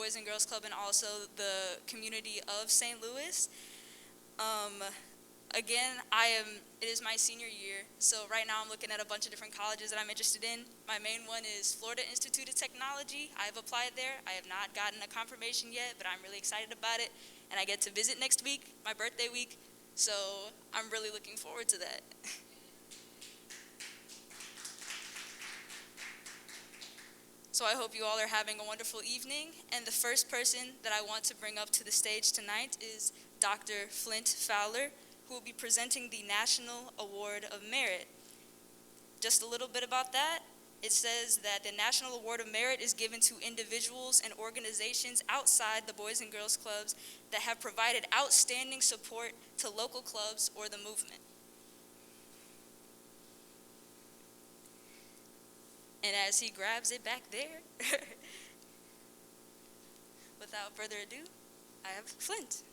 Boys and Girls Club and also the community of St. Louis. Again, it is my senior year, so right now I'm looking at a bunch of different colleges that I'm interested in. My main one is Florida Institute of Technology. I have applied there. I have not gotten a confirmation yet, but I'm really excited about it, and I get to visit next week, my birthday week, so I'm really looking forward to that. So I hope you all are having a wonderful evening, and the first person that I want to bring up to the stage tonight is Dr. Flint Fowler, who will be presenting the National Award of Merit. Just a little bit about that. It says that the National Award of Merit is given to individuals and organizations outside the Boys and Girls Clubs that have provided outstanding support to local clubs or the movement. And as he grabs it back there, without further ado, I have Flint.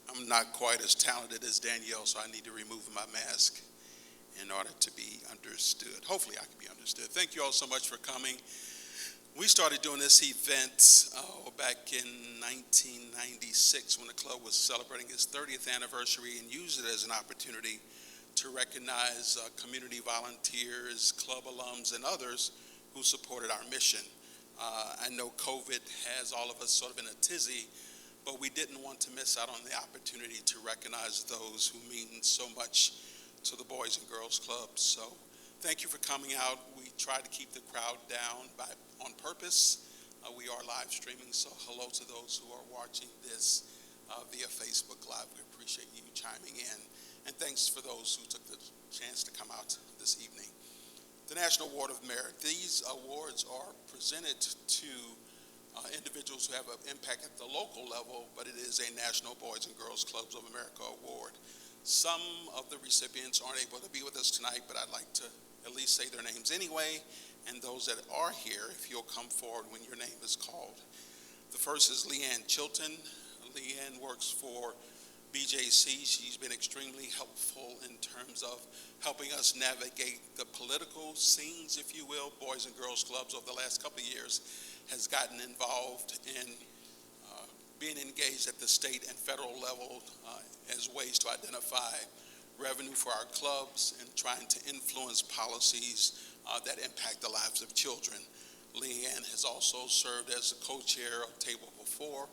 I'm not quite as talented as Danielle, so I need to remove my mask in order to be understood. Hopefully I can be understood. Thank you all so much for coming. We started doing this event back in 1996 when the club was celebrating its 30th anniversary, and used it as an opportunity to recognize community volunteers, club alums, and others who supported our mission. I know COVID has all of us sort of in a tizzy, but we didn't want to miss out on the opportunity to recognize those who mean so much to the Boys and Girls Club. So thank you for coming out. We tried to keep the crowd down on purpose. We are live streaming, so hello to those who are watching this via Facebook Live. We appreciate you chiming in. And thanks for those who took the chance to come out this evening. The National Award of Merit. These awards are presented to individuals who have an impact at the local level, but it is a National Boys and Girls Clubs of America award. Some of the recipients aren't able to be with us tonight, but I'd like to at least say their names anyway, and those that are here, if you'll come forward when your name is called. The first is Leanne Chilton. Leanne works for BJC. She's been extremely helpful in terms of helping us navigate the political scenes, if you will. Boys and Girls Clubs over the last couple of years has gotten involved in being engaged at the state and federal level as ways to identify revenue for our clubs and trying to influence policies that impact the lives of children. Leanne has also served as the co-chair of Table Before,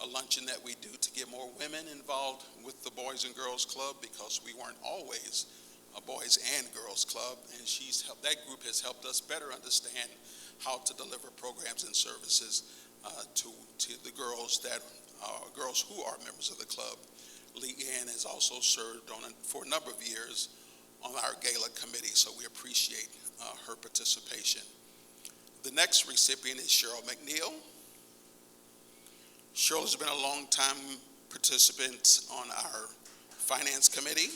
a luncheon that we do to get more women involved with the Boys and Girls Club, because we weren't always a Boys and Girls Club, and that group has helped us better understand how to deliver programs and services to the girls who are members of the club. Leanne has also served for a number of years on our gala committee, so we appreciate her participation. The next recipient is Cheryl McNeil. Cheryl has been a long-time participant on our finance committee.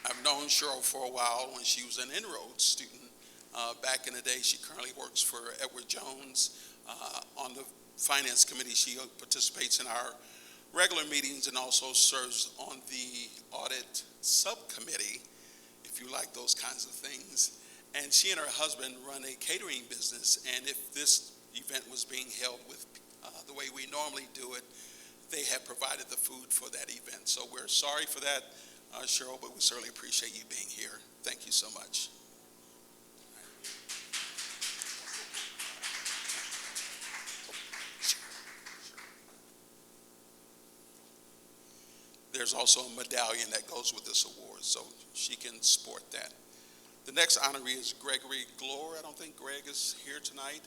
I've known Cheryl for a while when she was an Inroads student. Back in the day, she currently works for Edward Jones. On the finance committee, she participates in our regular meetings and also serves on the audit subcommittee, if you like those kinds of things. And she and her husband run a catering business, and if this event was being held with the way we normally do it, they have provided the food for that event. So we're sorry for that, Cheryl, but we certainly appreciate you being here. Thank you so much. There's also a medallion that goes with this award, so she can sport that. The next honoree is Gregory Glore. I don't think Greg is here tonight.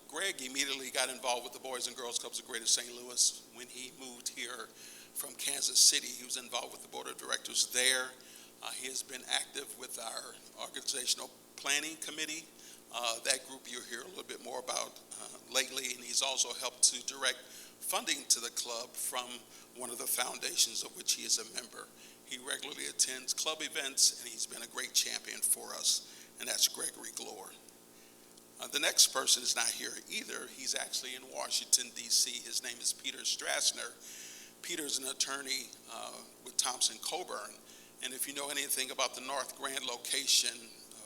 Greg immediately got involved with the Boys and Girls Clubs of Greater St. Louis when he moved here from Kansas City. He was involved with the board of directors there. He has been active with our organizational planning committee. That group you'll hear a little bit more about lately, and he's also helped to direct funding to the club from one of the foundations of which he is a member. He regularly attends club events, and he's been a great champion for us, and that's Gregory Glore. The next person is not here either. He's actually in Washington, D.C. His name is Peter Strassner. Peter's an attorney with Thompson Coburn, And if you know anything about the North Grand location,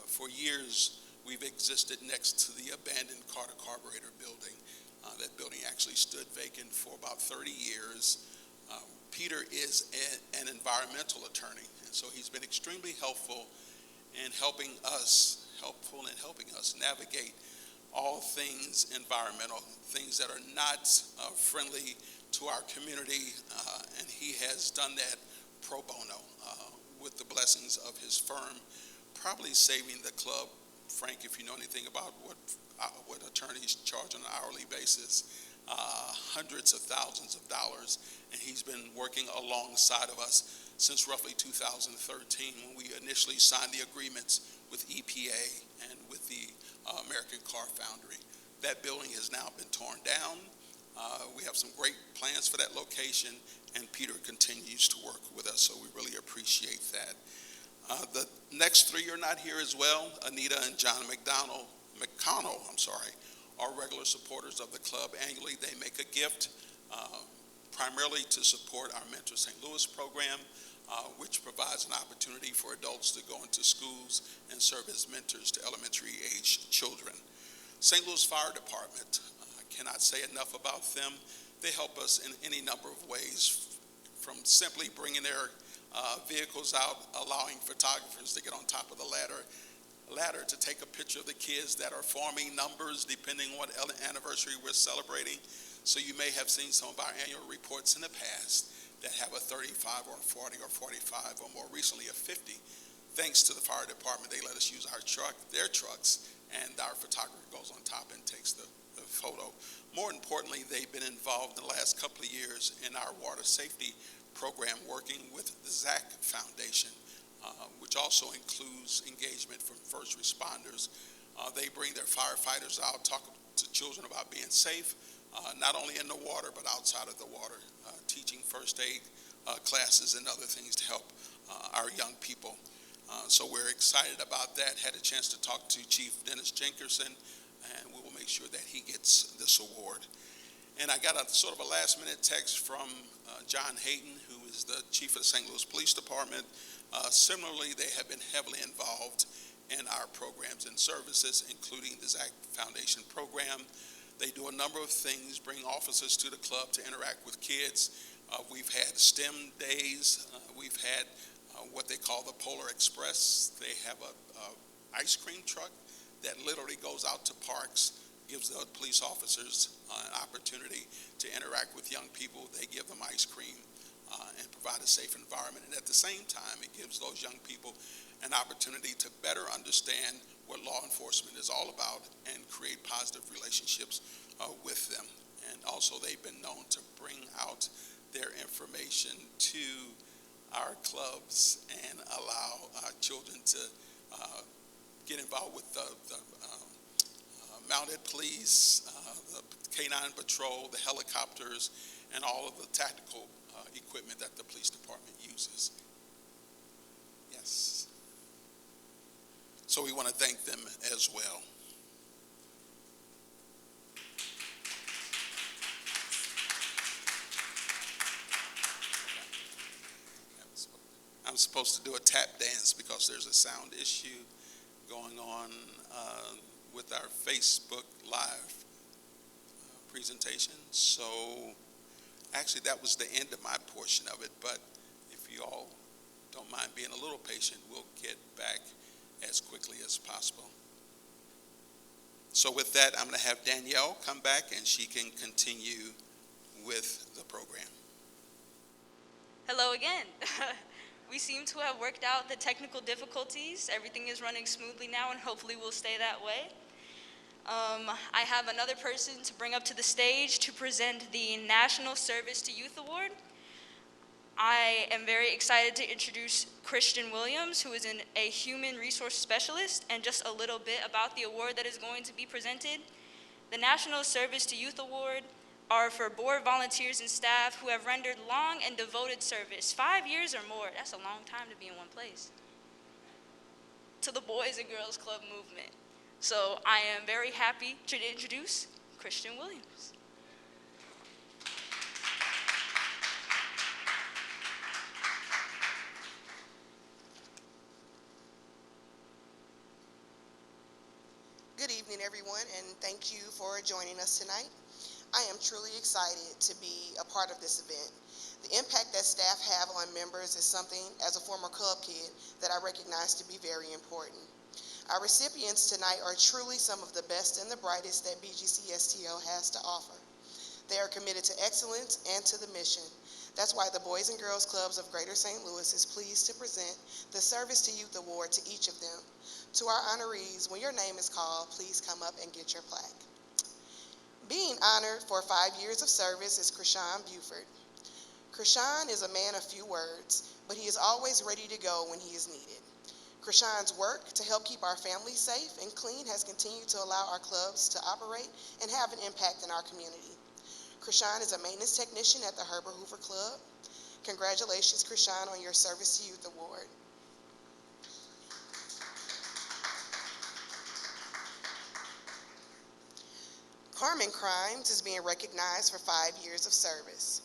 for years we've existed next to the abandoned Carter Carburetor building. That building actually stood vacant for about 30 years. Peter is an environmental attorney, and so he's been extremely helpful in helping us navigate all things environmental, things that are not friendly to our community, and he has done that pro bono with the blessings of his firm, probably saving the club. Frank, if you know anything about what attorneys charge on an hourly basis, hundreds of thousands of dollars, and he's been working alongside of us since roughly 2013 when we initially signed the agreements with EPA and with the American Car Foundry. That building has now been torn down. We have some great plans for that location, and Peter continues to work with us, so we really appreciate that. The next three are not here as well. Anita and John McConnell, are regular supporters of the club. Annually, they make a gift primarily to support our Mentor St. Louis program, which provides an opportunity for adults to go into schools and serve as mentors to elementary-aged children. St. Louis Fire Department, I cannot say enough about them. They help us in any number of ways, from simply bringing their vehicles out, allowing photographers to get on top of the ladder to take a picture of the kids that are forming numbers depending on what anniversary we're celebrating. So you may have seen some of our annual reports in the past that have a 35 or 40 or 45 or more recently a 50. Thanks to the fire department, they let us use their trucks, and our photographer goes on top and takes the photo. More importantly, they've been involved in the last couple of years in our water safety program, working with the ZAC Foundation, which also includes engagement from first responders. They bring their firefighters out, talk to children about being safe, not only in the water, but outside of the water, teaching first aid classes and other things to help our young people. So we're excited about that. Had a chance to talk to Chief Dennis Jenkerson, and we will make sure that he gets this award. And I got a sort of a last minute text from John Hayden, who is the chief of the St. Louis Police Department. Similarly, they have been heavily involved in our programs and services, including the ZAC Foundation program. They do a number of things, bring officers to the club to interact with kids. We've had STEM days. We've had what they call the Polar Express. They have a ice cream truck that literally goes out to parks, gives the police officers an opportunity to interact with young people. They give them ice cream and provide a safe environment. And at the same time, it gives those young people an opportunity to better understand what law enforcement is all about and create positive relationships with them. And also, they've been known to bring out their information to our clubs and allow children to get involved with the mounted police, the K-9 patrol, the helicopters, and all of the tactical equipment that the police department uses. Yes. So we want to thank them as well. I'm supposed to do a tap dance because there's a sound issue going on with our Facebook Live presentation. So actually that was the end of my portion of it, but if you all don't mind being a little patient, we'll get back as quickly as possible. So with that, I'm going to have Danielle come back and she can continue with the program. Hello again. We seem to have worked out the technical difficulties. Everything is running smoothly now, and hopefully will stay that way. I have another person to bring up to the stage to present the National Service to Youth Award. I am very excited to introduce Christian Williams, who is a human resource specialist, and just a little bit about the award that is going to be presented. The National Service to Youth Award are for board volunteers and staff who have rendered long and devoted service, 5 years or more. That's a long time to be in one place. To the Boys and Girls Club movement. So I am very happy to introduce Christian Williams. evening, everyone, and thank you for joining us tonight. I am truly excited to be a part of this event. The impact that staff have on members is something, as a former club kid, that I recognize to be very important. Our recipients tonight are truly some of the best and the brightest that BGCSTL has to offer. They are committed to excellence and to the mission. That's why the Boys and Girls Clubs of Greater St. Louis is pleased to present the Service to Youth Award to each of them. To our honorees, when your name is called, please come up and get your plaque. Being honored for 5 years of service is Krishan Buford. Krishan is a man of few words, but he is always ready to go when he is needed. Krishan's work to help keep our families safe and clean has continued to allow our clubs to operate and have an impact in our community. Krishan is a maintenance technician at the Herbert Hoover Club. Congratulations, Krishan, on your Service to Youth Award. Carmen Crimes is being recognized for 5 years of service.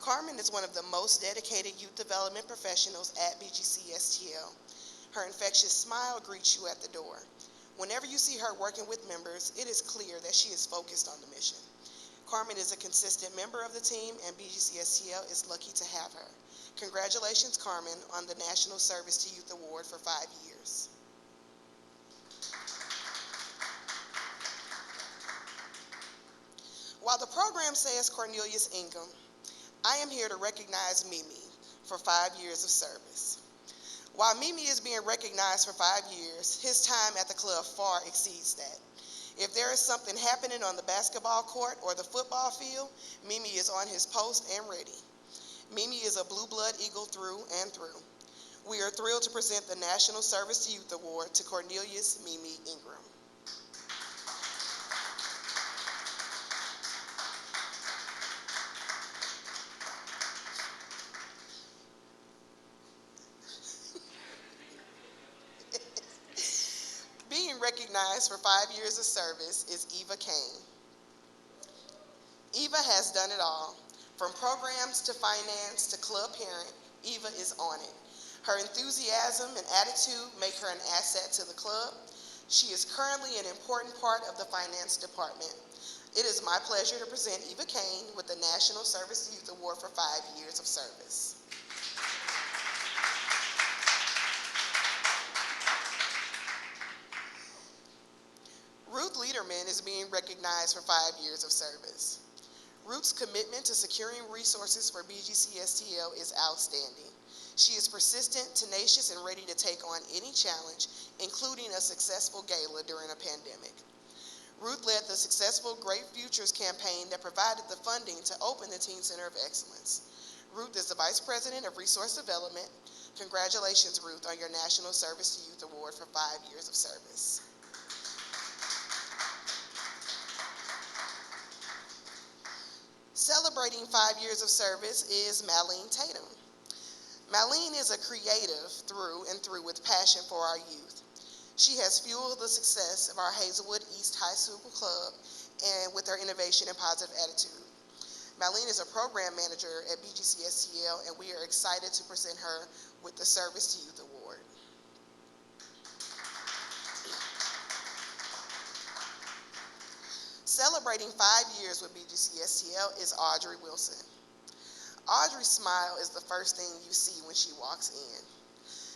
Carmen is one of the most dedicated youth development professionals at BGCSTL. Her infectious smile greets you at the door. Whenever you see her working with members, it is clear that she is focused on the mission. Carmen is a consistent member of the team, and BGCSTL is lucky to have her. Congratulations, Carmen, on the National Service to Youth Award for 5 years. While the program says Cornelius Ingham, I am here to recognize Mimi for 5 years of service. While Mimi is being recognized for 5 years, his time at the club far exceeds that. If there is something happening on the basketball court or the football field, Mimi is on his post and ready. Mimi is a blue blood Eagle through and through. We are thrilled to present the National Service to Youth Award to Cornelius Mimi Ingram. Being recognized for 5 years of service is Eva Kane. Eva has done it all. From programs to finance to club parent, Eva is on it. Her enthusiasm and attitude make her an asset to the club. She is currently an important part of the finance department. It is my pleasure to present Eva Kane with the National Service to Youth Award for 5 years of service. Ruth Lederman is being recognized for 5 years of service. Ruth's commitment to securing resources for BGCSTL is outstanding. She is persistent, tenacious, and ready to take on any challenge, including a successful gala during a pandemic. Ruth led the successful Great Futures campaign that provided the funding to open the Teen Center of Excellence. Ruth is the Vice President of Resource Development. Congratulations, Ruth, on your National Service to Youth Award for 5 years of service. Celebrating 5 years of service is Malene Tatum. Malene is a creative through and through with passion for our youth. She has fueled the success of our Hazelwood East High School Club and with her innovation and positive attitude. Malene is a program manager at BGCSTL, and we are excited to present her with the Service to Youth Award. Celebrating 5 years with BGCSTL is Audrey Wilson. Audrey's smile is the first thing you see when she walks in.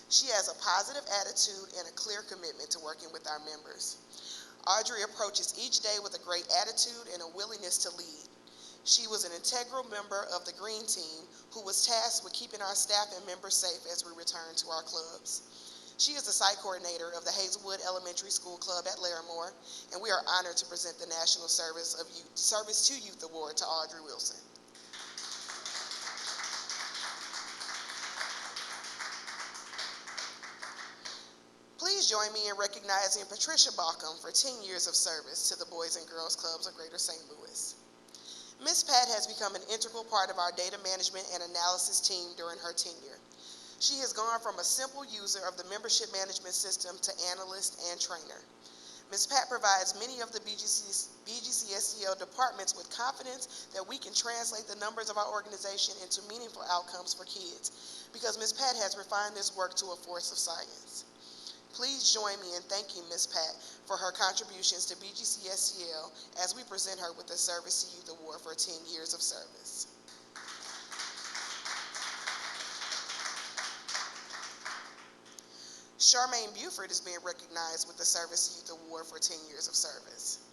She has a positive attitude and a clear commitment to working with our members. Audrey approaches each day with a great attitude and a willingness to lead. She was an integral member of the Green Team who was tasked with keeping our staff and members safe as we return to our clubs. She is the site coordinator of the Hazelwood Elementary School Club at Larimore, and we are honored to present the National Service to Youth Award to Audrey Wilson. Please join me in recognizing Patricia Baucom for 10 years of service to the Boys and Girls Clubs of Greater St. Louis. Ms. Pat has become an integral part of our data management and analysis team during her tenure. She has gone from a simple user of the membership management system to analyst and trainer. Ms. Pat provides many of the BGCSTL departments with confidence that we can translate the numbers of our organization into meaningful outcomes for kids, because Ms. Pat has refined this work to a force of science. Please join me in thanking Ms. Pat for her contributions to BGCSCL as we present her with the Service to Youth Award for 10 years of service. Charmaine Buford is being recognized with the Service to Youth Award for 10 years of service.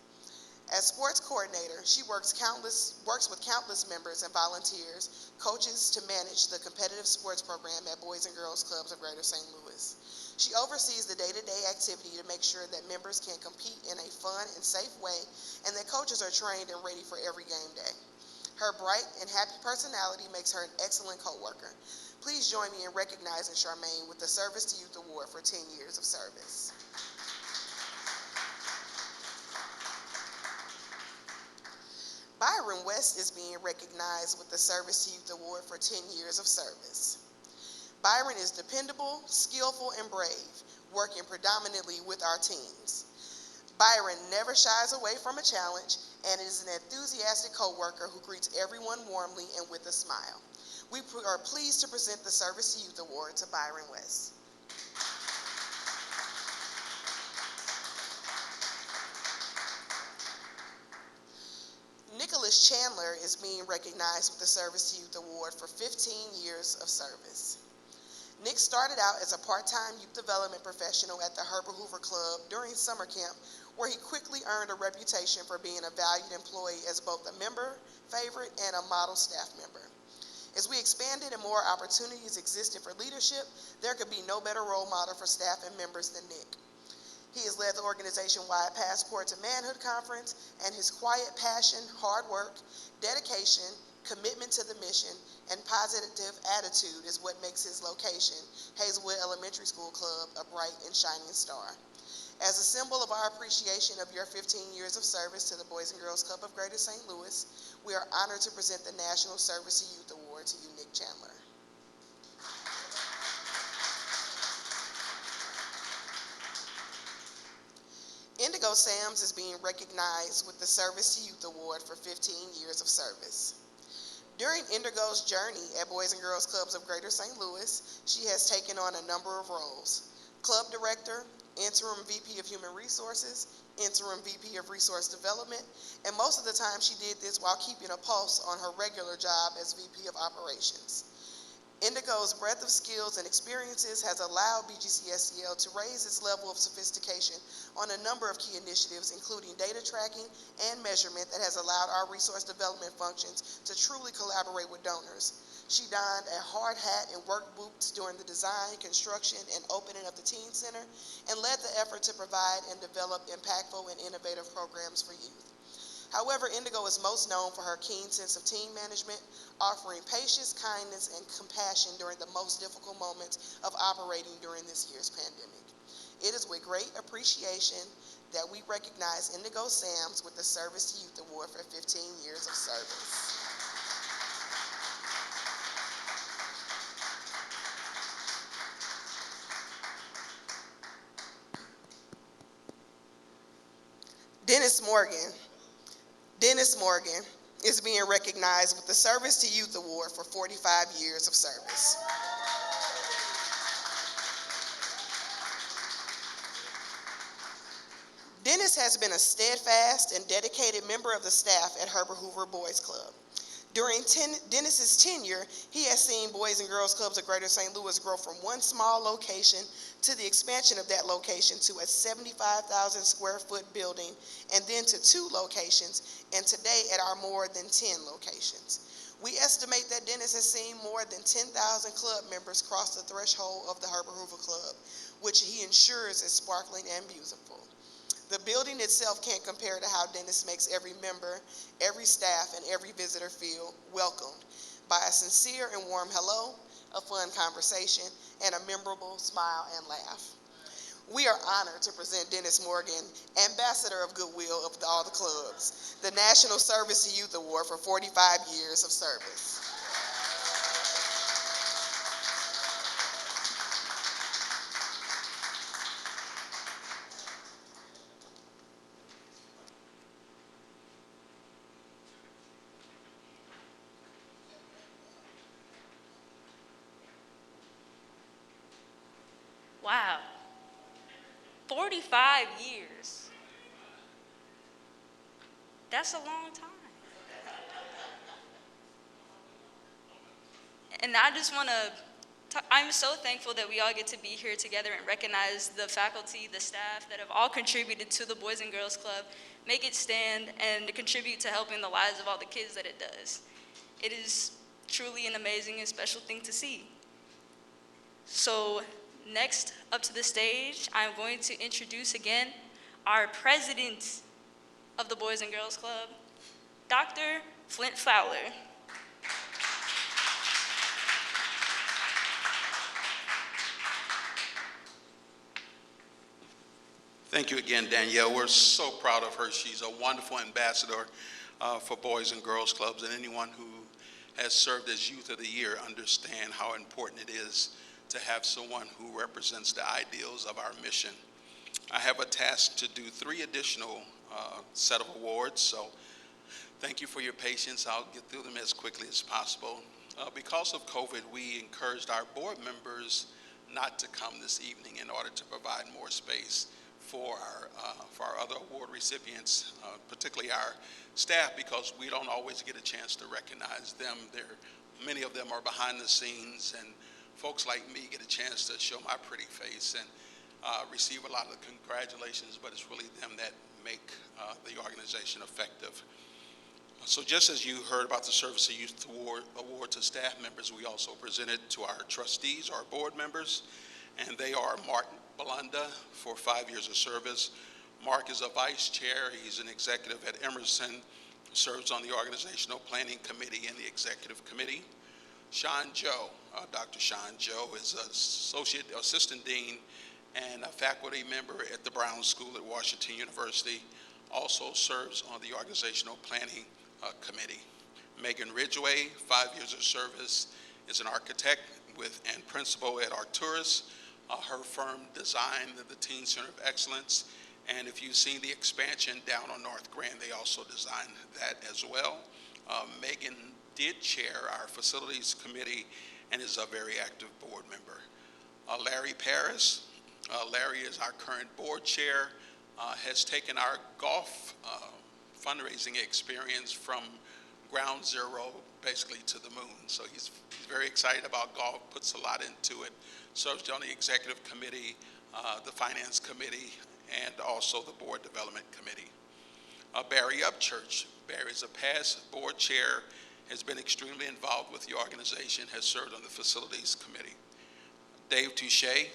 As sports coordinator, she works with countless members and volunteers, coaches to manage the competitive sports program at Boys and Girls Clubs of Greater St. Louis. She oversees the day-to-day activity to make sure that members can compete in a fun and safe way and that coaches are trained and ready for every game day. Her bright and happy personality makes her an excellent coworker. Please join me in recognizing Charmaine with the Service to Youth Award for 10 years of service. Byron West is being recognized with the Service to Youth Award for 10 years of service. Byron is dependable, skillful, and brave, working predominantly with our teams. Byron never shies away from a challenge and is an enthusiastic coworker who greets everyone warmly and with a smile. We are pleased to present the Service to Youth Award to Byron West. Nicholas Chandler is being recognized with the Service to Youth Award for 15 years of service. Nick started out as a part-time youth development professional at the Herbert Hoover Club during summer camp, where he quickly earned a reputation for being a valued employee as both a member favorite and a model staff member. As we expanded and more opportunities existed for leadership, there could be no better role model for staff and members than Nick. He has led the organization-wide Passport to Manhood Conference, and his quiet passion, hard work, dedication, commitment to the mission, and positive attitude is what makes his location, Hazelwood Elementary School Club, a bright and shining star. As a symbol of our appreciation of your 15 years of service to the Boys and Girls Club of Greater St. Louis, we are honored to present the National Service to Youth Award to you, Nick Chandler. Indigo Sams is being recognized with the Service to Youth Award for 15 years of service. During Indigo's journey at Boys and Girls Clubs of Greater St. Louis, she has taken on a number of roles: club director, interim VP of Human Resources, interim VP of Resource Development, and most of the time she did this while keeping a pulse on her regular job as VP of Operations. Indigo's breadth of skills and experiences has allowed BGCSCL to raise its level of sophistication on a number of key initiatives, including data tracking and measurement that has allowed our resource development functions to truly collaborate with donors. She donned a hard hat and work boots during the design, construction, and opening of the Teen Center, and led the effort to provide and develop impactful and innovative programs for youth. However, Indigo is most known for her keen sense of team management, offering patience, kindness, and compassion during the most difficult moments of operating during this year's pandemic. It is with great appreciation that we recognize Indigo Sams with the Service to Youth Award for 15 years of service. Dennis Morgan is being recognized with the Service to Youth Award for 45 years of service. Dennis has been a steadfast and dedicated member of the staff at Herbert Hoover Boys Club. During Dennis's tenure, he has seen Boys and Girls Clubs of Greater St. Louis grow from one small location to the expansion of that location to a 75,000 square foot building, and then to 2 locations, and today at our more than 10 locations. We estimate that Dennis has seen more than 10,000 club members cross the threshold of the Herbert Hoover Club, which he ensures is sparkling and beautiful. The building itself can't compare to how Dennis makes every member, every staff, and every visitor feel welcomed by a sincere and warm hello, a fun conversation, and a memorable smile and laugh. We are honored to present Dennis Morgan, Ambassador of Goodwill of all the clubs, the National Service to Youth Award for 45 years of service. Wow. 45 years. That's a long time. And I just want to, I'm so thankful that we all get to be here together and recognize the faculty, the staff that have all contributed to the Boys and Girls Club, make it stand, and to contribute to helping the lives of all the kids that it does. It is truly an amazing and special thing to see. So next up to the stage, I'm going to introduce again our president of the Boys and Girls Club, Dr. Flint Fowler. Thank you again, Danielle. We're so proud of her. She's a wonderful ambassador for Boys and Girls Clubs, and anyone who has served as Youth of the Year understand how important it is to have someone who represents the ideals of our mission. I have a task to do 3 additional set of awards, so thank you for your patience. I'll get through them as quickly as possible. Because of COVID, we encouraged our board members not to come this evening in order to provide more space for our other award recipients, particularly our staff, because we don't always get a chance to recognize them. Many of them are behind the scenes, and folks like me get a chance to show my pretty face and receive a lot of the congratulations, but it's really them that make the organization effective. So just as you heard about the Service of Youth Award to staff members, we also presented to our trustees, our board members, and they are Mark Belunda for 5 years of service. Mark is a vice chair. He's an executive at Emerson, serves on the organizational planning committee and the executive committee. Sean Joe, Dr. Sean Joe is an assistant dean and a faculty member at the Brown School at Washington University, also serves on the organizational planning committee. Megan Ridgway, 5 years of service, is an architect and principal at Arcturus. Her firm designed the Teen Center of Excellence, and if you've seen the expansion down on North Grand, they also designed that as well. Megan did chair our facilities committee and is a very active board member. Larry Paris, Larry is our current board chair, has taken our golf fundraising experience from ground zero basically to the moon. So he's very excited about golf, puts a lot into it, serves on the executive committee, the finance committee, and also the board development committee. Barry Upchurch. Barry is a past board chair, has been extremely involved with the organization, has served on the facilities committee. Dave Touche.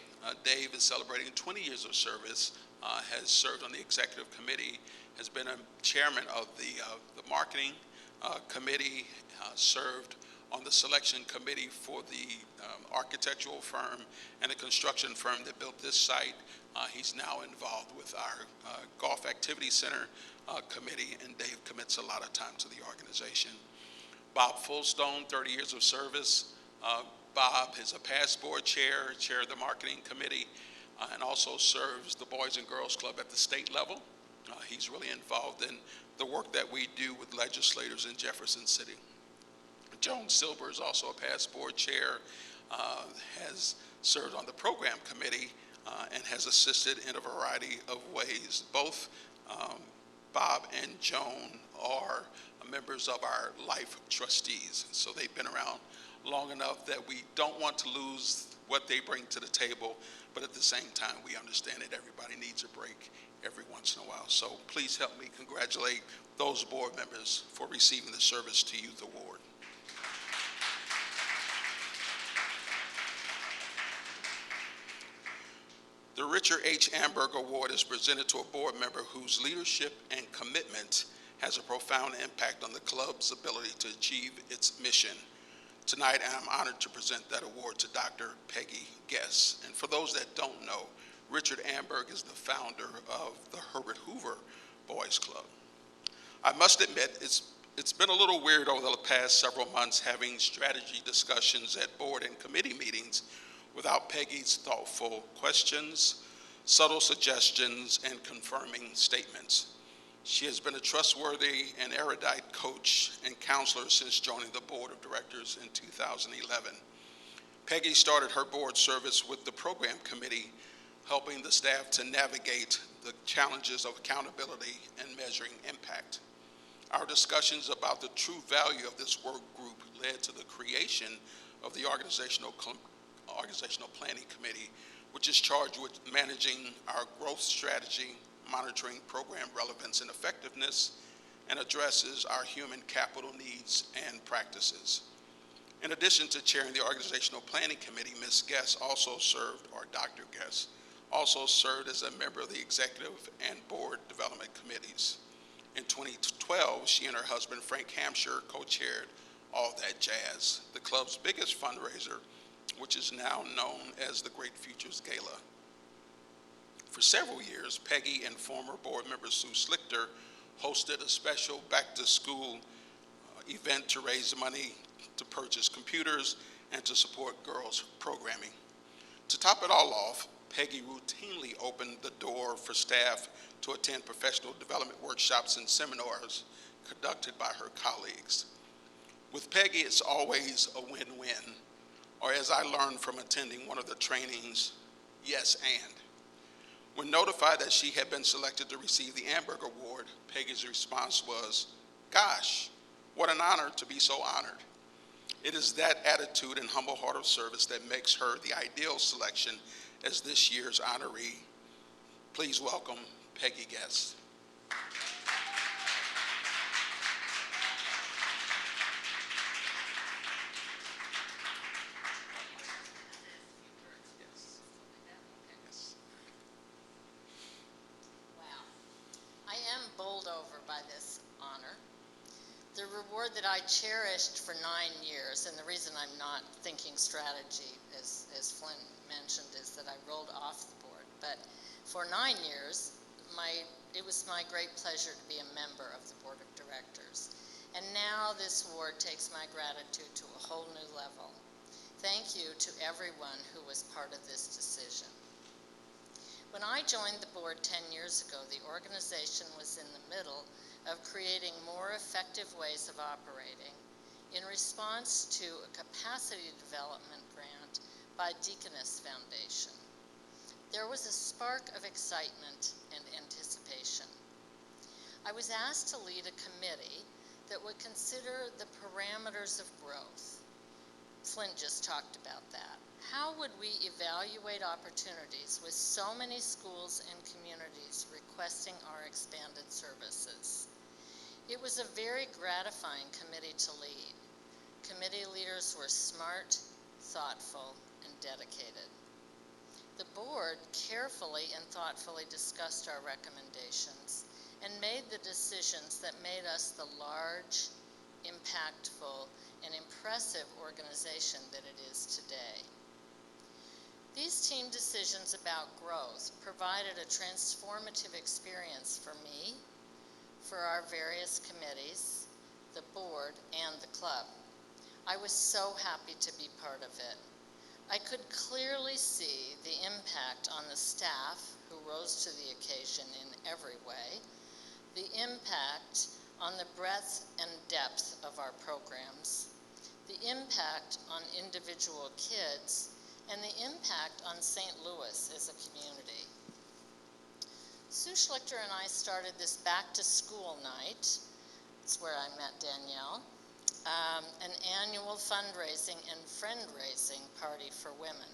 Dave is celebrating 20 years of service, has served on the executive committee, has been a chairman of the marketing committee, served on the selection committee for the architectural firm and the construction firm that built this site. He's now involved with our Golf Activity Center committee, and Dave commits a lot of time to the organization. Bob Fullstone, 30 years of service. Bob is a past board chair, chair of the marketing committee, and also serves the Boys and Girls Club at the state level. He's really involved in the work that we do with legislators in Jefferson City. Joan Silber is also a past board chair, has served on the program committee, and has assisted in a variety of ways. Both Bob and Joan are members of our life trustees, so they've been around long enough that we don't want to lose what they bring to the table, but at the same time, we understand that everybody needs a break every once in a while. So please help me congratulate those board members for receiving the Service to Youth Award. The Richard H. Amberg Award is presented to a board member whose leadership and commitment has a profound impact on the club's ability to achieve its mission. Tonight, I'm honored to present that award to Dr. Peggy Guess. And for those that don't know, Richard Amberg is the founder of the Herbert Hoover Boys Club. I must admit, it's been a little weird over the past several months having strategy discussions at board and committee meetings without Peggy's thoughtful questions, subtle suggestions, and confirming statements. She has been a trustworthy and erudite coach and counselor since joining the board of directors in 2011. Peggy started her board service with the program committee helping the staff to navigate the challenges of accountability and measuring impact. Our discussions about the true value of this work group led to the creation of the Organizational Planning Committee, which is charged with managing our growth strategy, monitoring program relevance and effectiveness, and addresses our human capital needs and practices. In addition to chairing the Organizational Planning Committee, Ms. Guest also served, or Dr. Guest, also served as a member of the Executive and Board Development Committees. In 2012, she and her husband, Frank Hampshire, co-chaired All That Jazz, the club's biggest fundraiser, which is now known as the Great Futures Gala. For several years, Peggy and former board member Sue Slichter hosted a special back-to-school event to raise money to purchase computers and to support girls' programming. To top it all off, Peggy routinely opened the door for staff to attend professional development workshops and seminars conducted by her colleagues. With Peggy, it's always a win-win, or as I learned from attending one of the trainings, yes and. When notified that she had been selected to receive the Amberg Award, Peggy's response was, "Gosh, what an honor to be so honored." It is that attitude and humble heart of service that makes her the ideal selection as this year's honoree. Please welcome Peggy Guest. Wow. I am bowled over by this honor. The reward that I cherished for 9 years, and the reason I'm not thinking strategy, as Flynn mentioned, is that I rolled off the board. But for 9 years, it was my great pleasure to be a member of the board of directors. And now this award takes my gratitude to a whole new level. Thank you to everyone who was part of this decision. When I joined the board 10 years ago, the organization was in the middle of creating more effective ways of operating in response to a capacity development grant by Deaconess Foundation. There was a spark of excitement and anticipation. I was asked to lead a committee that would consider the parameters of growth. Flint just talked about that. How would we evaluate opportunities with so many schools and communities requesting our expanded services? It was a very gratifying committee to lead. Committee leaders were smart, thoughtful, and dedicated. The board carefully and thoughtfully discussed our recommendations and made the decisions that made us the large, impactful, and impressive organization that it is today. These team decisions about growth provided a transformative experience for me, for our various committees, the board, and the club. I was so happy to be part of it. I could clearly see the impact on the staff who rose to the occasion in every way, the impact on the breadth and depth of our programs, the impact on individual kids, and the impact on St. Louis as a community. Sue Schlichter and I started this back-to-school night. It's where I met Danielle. An annual fundraising and friend-raising party for women.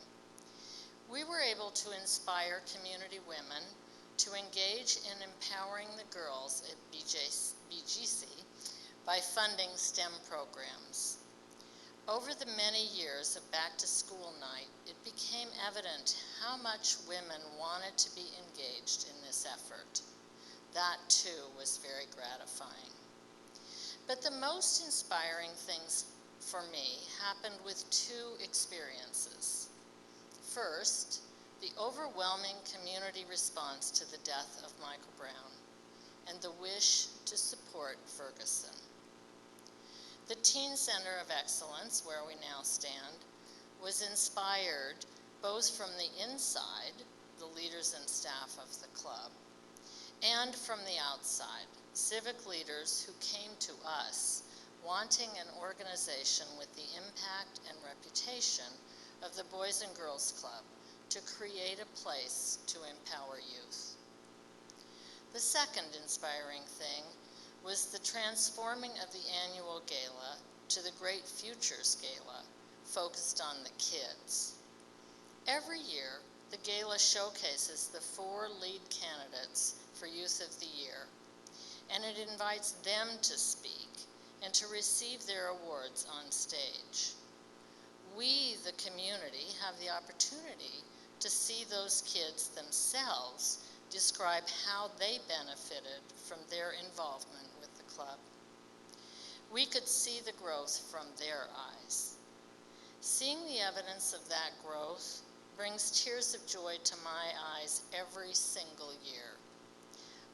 We were able to inspire community women to engage in empowering the girls at BGC by funding STEM programs. Over the many years of back-to-school night, it became evident how much women wanted to be engaged in this effort. That, too, was very gratifying. But the most inspiring things for me happened with 2 experiences. First, the overwhelming community response to the death of Michael Brown and the wish to support Ferguson. The Teen Center of Excellence, where we now stand, was inspired both from the inside, the leaders and staff of the club, and from the outside, civic leaders who came to us wanting an organization with the impact and reputation of the Boys and Girls Club to create a place to empower youth. The second inspiring thing was the transforming of the annual gala to the Great Futures Gala, focused on the kids. Every year, the gala showcases the 4 lead candidates for Youth of the Year, and it invites them to speak and to receive their awards on stage. We, the community, have the opportunity to see those kids themselves describe how they benefited from their involvement with the club. We could see the growth from their eyes. Seeing the evidence of that growth brings tears of joy to my eyes every single year.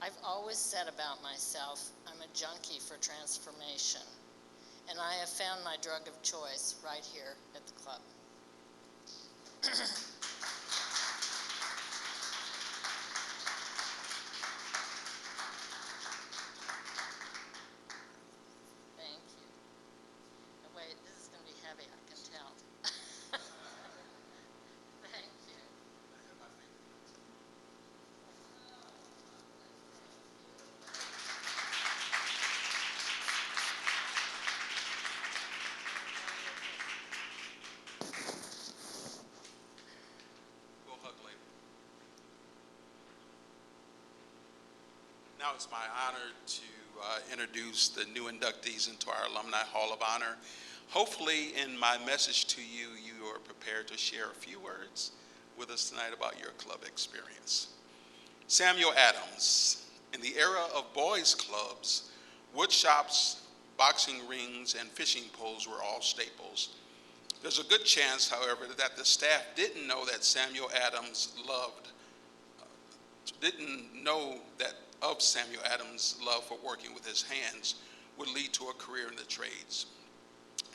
I've always said about myself, I'm a junkie for transformation, and I have found my drug of choice right here at the club. Thank you. Oh, wait, this is going to be heavy, I can tell. Thank you. We'll hug later. Now it's my honor to introduce the new inductees into our Alumni Hall of Honor. Hopefully in my message to you, you are prepared to share a few words with us tonight about your club experience. Samuel Adams. In the era of boys' clubs, wood shops, boxing rings, and fishing poles were all staples. There's a good chance, however, that the staff didn't know that Samuel Adams of Samuel Adams' love for working with his hands would lead to a career in the trades.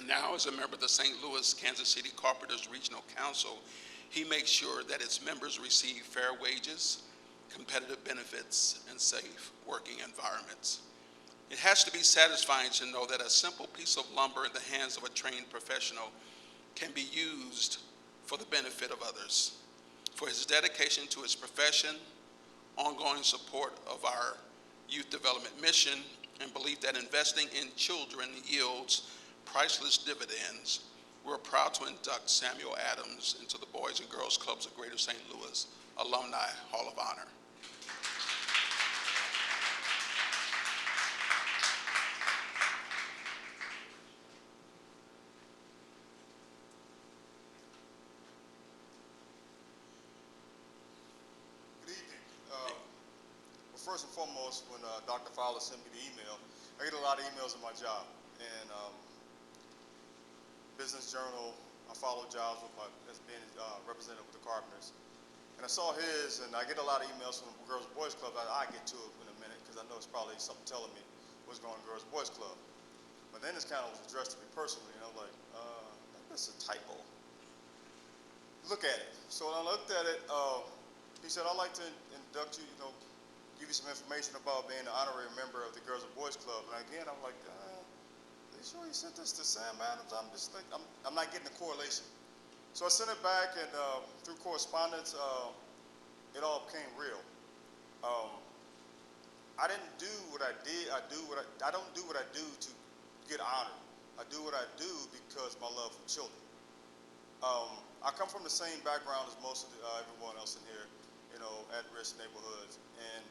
Now, as a member of the St. Louis Kansas City Carpenters Regional Council, he makes sure that its members receive fair wages, competitive benefits, and safe working environments. It has to be satisfying to know that a simple piece of lumber in the hands of a trained professional can be used for the benefit of others. For his dedication to his profession, ongoing support of our youth development mission, and belief that investing in children yields priceless dividends, we're proud to induct Samuel Adams into the Boys and Girls Clubs of Greater St. Louis Alumni Hall of Honor. First and foremost, when Dr. Fowler sent me the email, I get a lot of emails in my job. And Business Journal, I follow jobs as being representative with the Carpenters. And I saw his, and I get a lot of emails from the Girls and Boys Club. I get to it in a minute because I know it's probably something telling me what's going on in Girls and Boys Club. But then this kind of was addressed to me personally, and I'm like, that's a typo. Look at it. So when I looked at it, he said, I'd like to induct you, give you some information about being an honorary member of the Girls and Boys Club. And again, I'm like, are you sure you sent this to Sam Adams? I'm just like, I'm not getting the correlation. So I sent it back, and through correspondence, it all became real. I didn't do what I did. I don't do what I do to get honored. I do what I do because of my love for children. I come from the same background as most of everyone else in here, at-risk neighborhoods. And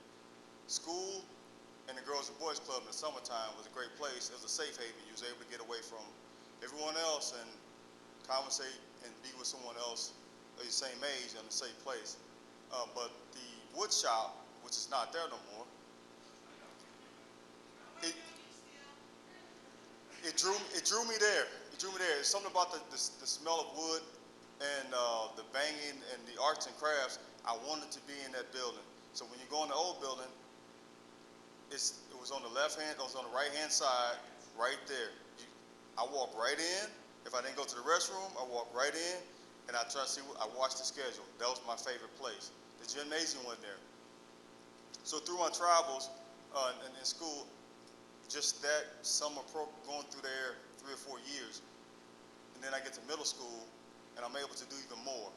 school and the Girls and Boys Club in the summertime was a great place. It was a safe haven. You was able to get away from everyone else and conversate and be with someone else of your same age in a safe place. But the wood shop, which is not there no more, it drew me there. It drew me there. It's something about the smell of wood and the banging and the arts and crafts. I wanted to be in that building. So when you go in the old building, it was on the left hand, it was on the right hand side, right there. I walk right in. If I didn't go to the restroom, I walk right in, and I watched the schedule. That was my favorite place. The gymnasium went there. So through my travels in school, just that summer going through there 3 or 4 years, and then I get to middle school, and I'm able to do even more.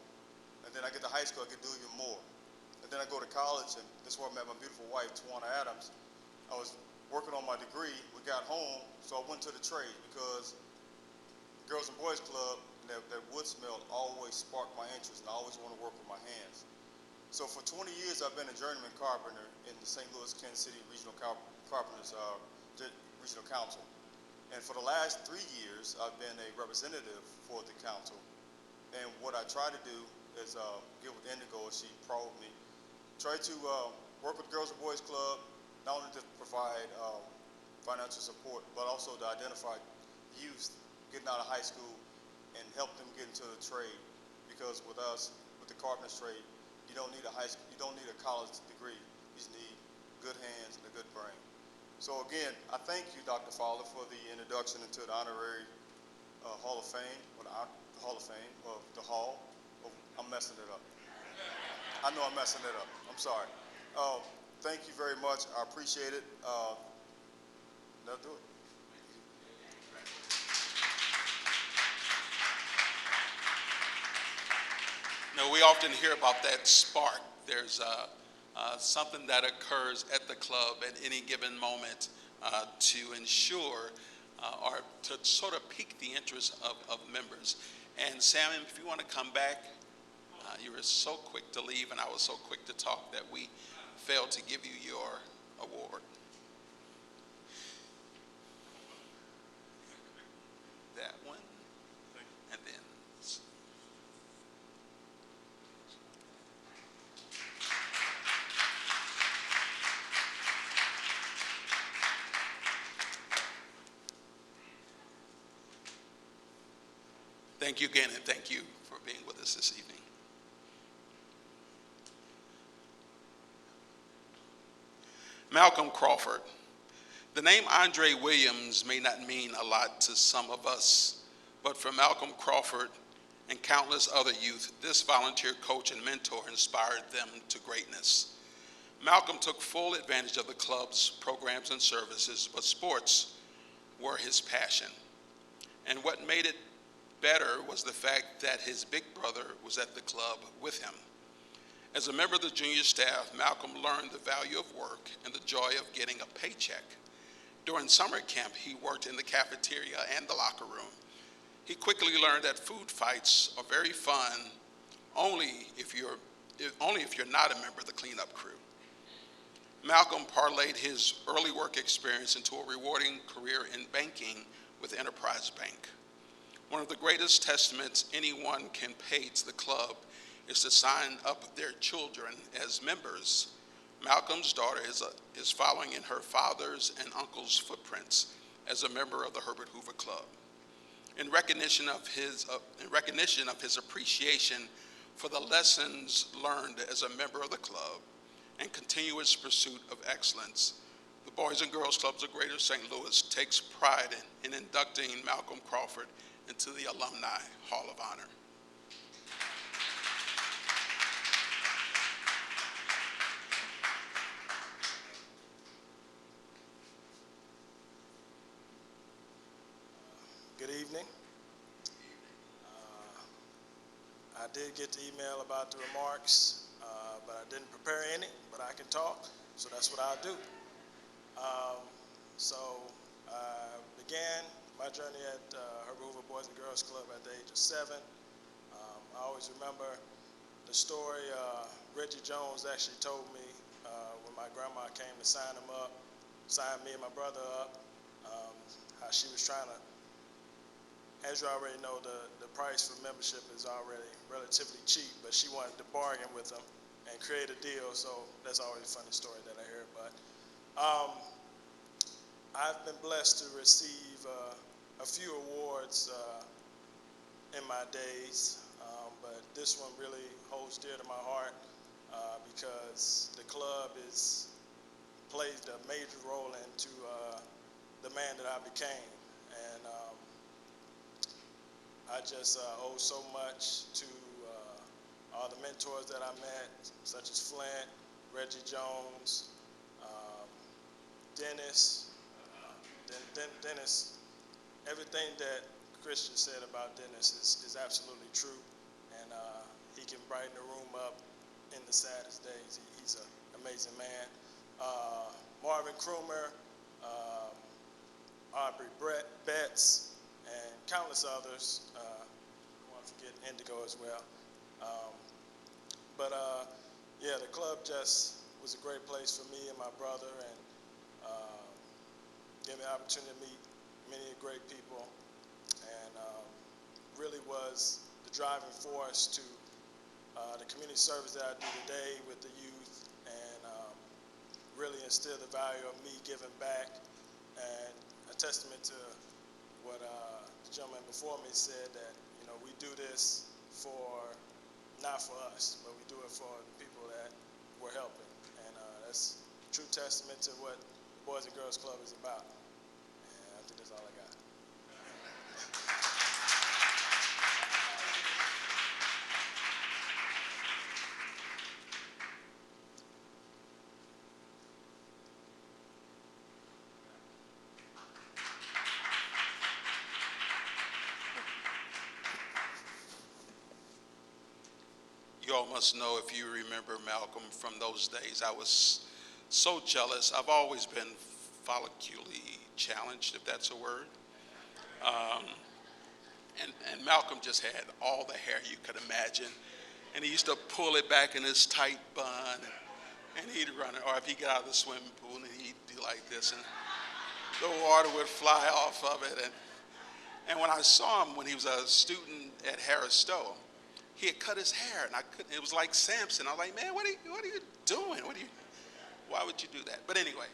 And then I get to high school, I can do even more. And then I go to college, and this is where I met my beautiful wife, Tawana Adams. I was working on my degree. We got home, so I went to the trade because Girls and Boys Club, that wood smell always sparked my interest, and I always want to work with my hands. So for 20 years, I've been a journeyman carpenter in the St. Louis, Kansas City Regional Carpenters Regional Council. And for the last 3 years, I've been a representative for the council. And what I try to do is get with Indigo, as she probed me, try to work with Girls and Boys Club, not only to provide financial support, but also to identify youth getting out of high school and help them get into the trade. Because with us, with the carpenter's trade, you don't need a college degree. You just need good hands and a good brain. So again, I thank you, Dr. Fowler, for the introduction into the honorary Hall of Fame, or the Hall of Fame of the Hall. Oh, I'm messing it up. I know I'm messing it up. I'm sorry. Thank you very much. I appreciate it. That'll do it. We often hear about that spark. There's something that occurs at the club at any given moment to ensure or to sort of pique the interest of members. And Sam, if you want to come back, you were so quick to leave and I was so quick to talk that we failed to give you your award. That one, and then. Thank you again, and thank you for being with us this evening. Malcolm Crawford. The name Andre Williams may not mean a lot to some of us, but for Malcolm Crawford and countless other youth, this volunteer coach and mentor inspired them to greatness. Malcolm took full advantage of the club's programs and services, but sports were his passion. And what made it better was the fact that his big brother was at the club with him. As a member of the junior staff, Malcolm learned the value of work and the joy of getting a paycheck. During summer camp, he worked in the cafeteria and the locker room. He quickly learned that food fights are very fun only if you're not a member of the cleanup crew. Malcolm parlayed his early work experience into a rewarding career in banking with Enterprise Bank. One of the greatest testaments anyone can pay to the club is to sign up their children as members. Malcolm's daughter is following in her father's and uncle's footprints as a member of the Herbert Hoover Club. In recognition of his appreciation for the lessons learned as a member of the club and continuous pursuit of excellence, the Boys and Girls Clubs of Greater St. Louis takes pride in inducting Malcolm Crawford into the Alumni Hall of Honor. Good evening. I did get the email about the remarks, but I didn't prepare any, but I can talk, so that's what I'll do. So I began my journey at Herbert Hoover Boys and Girls Club at the age of 7. I always remember the story Reggie Jones actually told me when my grandma came to sign me and my brother up, how she was trying to, as you already know, the price for membership is already relatively cheap, but she wanted to bargain with them and create a deal, so that's always a funny story that I hear. But I've been blessed to receive a few awards in my days, but this one really holds dear to my heart because the club plays a major role into the man that I became. And I just owe so much to all the mentors that I met, such as Flint, Reggie Jones, Dennis. Dennis, everything that Christian said about Dennis is absolutely true, and he can brighten the room up in the saddest days. He's an amazing man. Marvin Krumer, Aubrey Betts, and countless others. I want to forget Indigo as well. Yeah, the club just was a great place for me and my brother, and gave me the opportunity to meet many great people, and really was the driving force to the community service that I do today with the youth, and really instill the value of me giving back, and a testament to what the gentleman before me said, that we do this not for us, but we do it for the people that we're helping, and that's a true testament to what the Boys and Girls Club is about. And I think that's all I got. You all must know, if you remember Malcolm from those days, I was so jealous. I've always been follicularly challenged, if that's a word. And Malcolm just had all the hair you could imagine. And he used to pull it back in his tight bun, and he'd run it. Or if he got out of the swimming pool, and he'd do like this, and the water would fly off of it. And when I saw him when he was a student at Harris Stowe, he had cut his hair, and it was like Samson. I was like, man, what are you doing? Why would you do that? But anyway,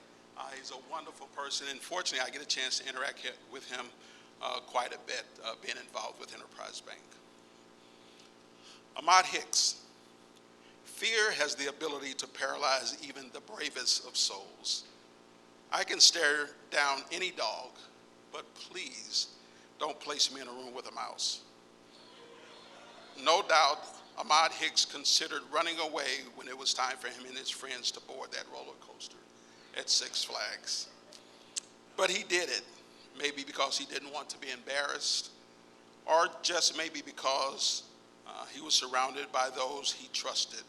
he's a wonderful person, and fortunately, I get a chance to interact with him quite a bit, being involved with Enterprise Bank. Ahmad Hicks. Fear has the ability to paralyze even the bravest of souls. I can stare down any dog, but please don't place me in a room with a mouse. No doubt, Ahmad Hicks considered running away when it was time for him and his friends to board that roller coaster at Six Flags. But he did it, maybe because he didn't want to be embarrassed, or just maybe because he was surrounded by those he trusted,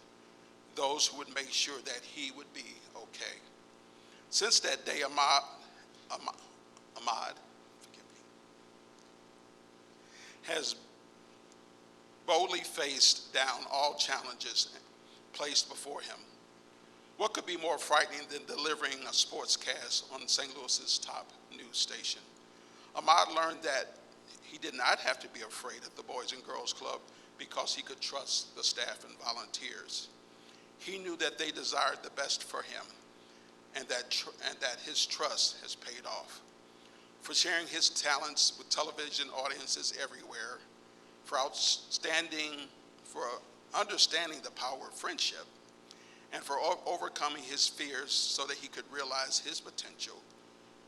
those who would make sure that he would be okay. Since that day, Ahmad, has boldly faced down all challenges placed before him. What could be more frightening than delivering a sportscast on St. Louis's top news station? Ahmad learned that he did not have to be afraid of the Boys and Girls Club because he could trust the staff and volunteers. He knew that they desired the best for him, and that his trust has paid off. For sharing his talents with television audiences everywhere, for understanding the power of friendship, and for overcoming his fears so that he could realize his potential,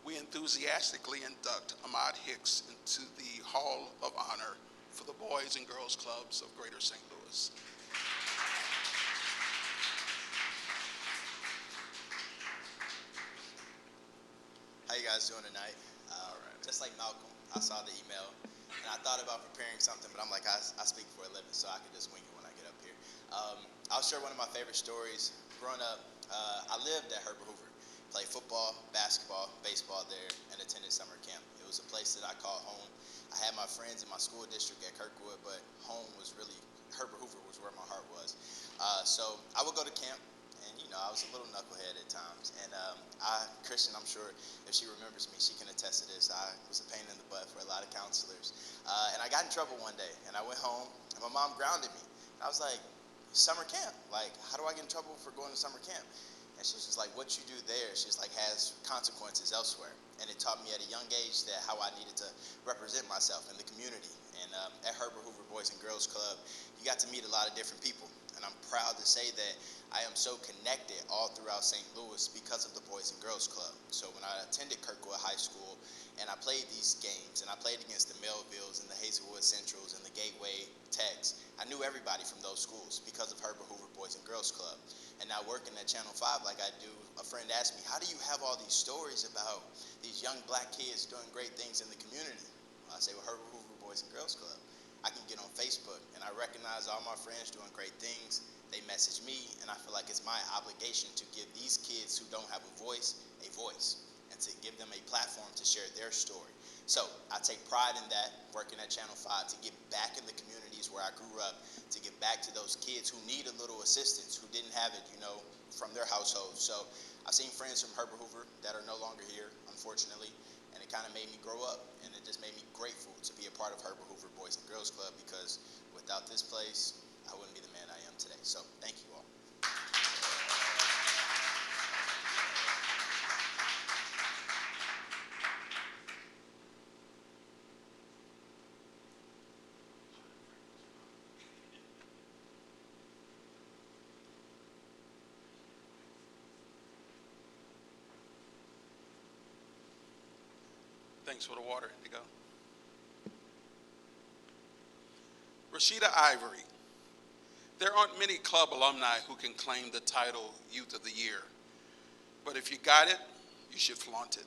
we enthusiastically induct Ahmad Hicks into the Hall of Honor for the Boys and Girls Clubs of Greater St. Louis. How you guys doing tonight? Just like Malcolm, I saw the email, and I thought about preparing something, but I'm like, I speak for a living, so I can just wing it when I get up here. I'll share one of my favorite stories. Growing up, I lived at Herbert Hoover, played football, basketball, baseball there, and attended summer camp. It was a place that I called home. I had my friends in my school district at Kirkwood, but home was really, Herbert Hoover was where my heart was. So I would go to camp, and I was a little knucklehead at times. And Christian, I'm sure if she remembers me, she can attest to this. I was a pain in the butt for a lot of counselors. And I got in trouble one day, and I went home, and my mom grounded me. And I was like, summer camp, like, how do I get in trouble for going to summer camp? And she's just like, what you do there, she's like, has consequences elsewhere. And it taught me at a young age that how I needed to represent myself in the community. And at Herbert Hoover Boys and Girls Club, you got to meet a lot of different people. And I'm proud to say that I am so connected all throughout St. Louis because of the Boys and Girls Club. So when I attended Kirkwood High School and I played these games, and I played against the Melvilles and the Hazelwood Centrals and the Gateway Techs, I knew everybody from those schools because of Herbert Hoover Boys and Girls Club. And now working at Channel 5 like I do, a friend asked me, how do you have all these stories about these young black kids doing great things in the community? I say, well, Herbert Hoover Boys and Girls Club. I can get on Facebook and I recognize all my friends doing great things. They message me, and I feel like it's my obligation to give these kids who don't have a voice, and to give them a platform to share their story. So I take pride in that, working at Channel 5, to get back in the communities where I grew up, to get back to those kids who need a little assistance, who didn't have it, from their household. So I've seen friends from Herbert Hoover that are no longer here, unfortunately, and it kind of made me grow up, and it just made me grateful to be a part of Herbert Hoover Boys and Girls Club, because without this place, I wouldn't be the man I am today. So thank you all. Thanks for the water, Indigo. Rashida Ivory. There aren't many club alumni who can claim the title Youth of the Year, but if you got it, you should flaunt it.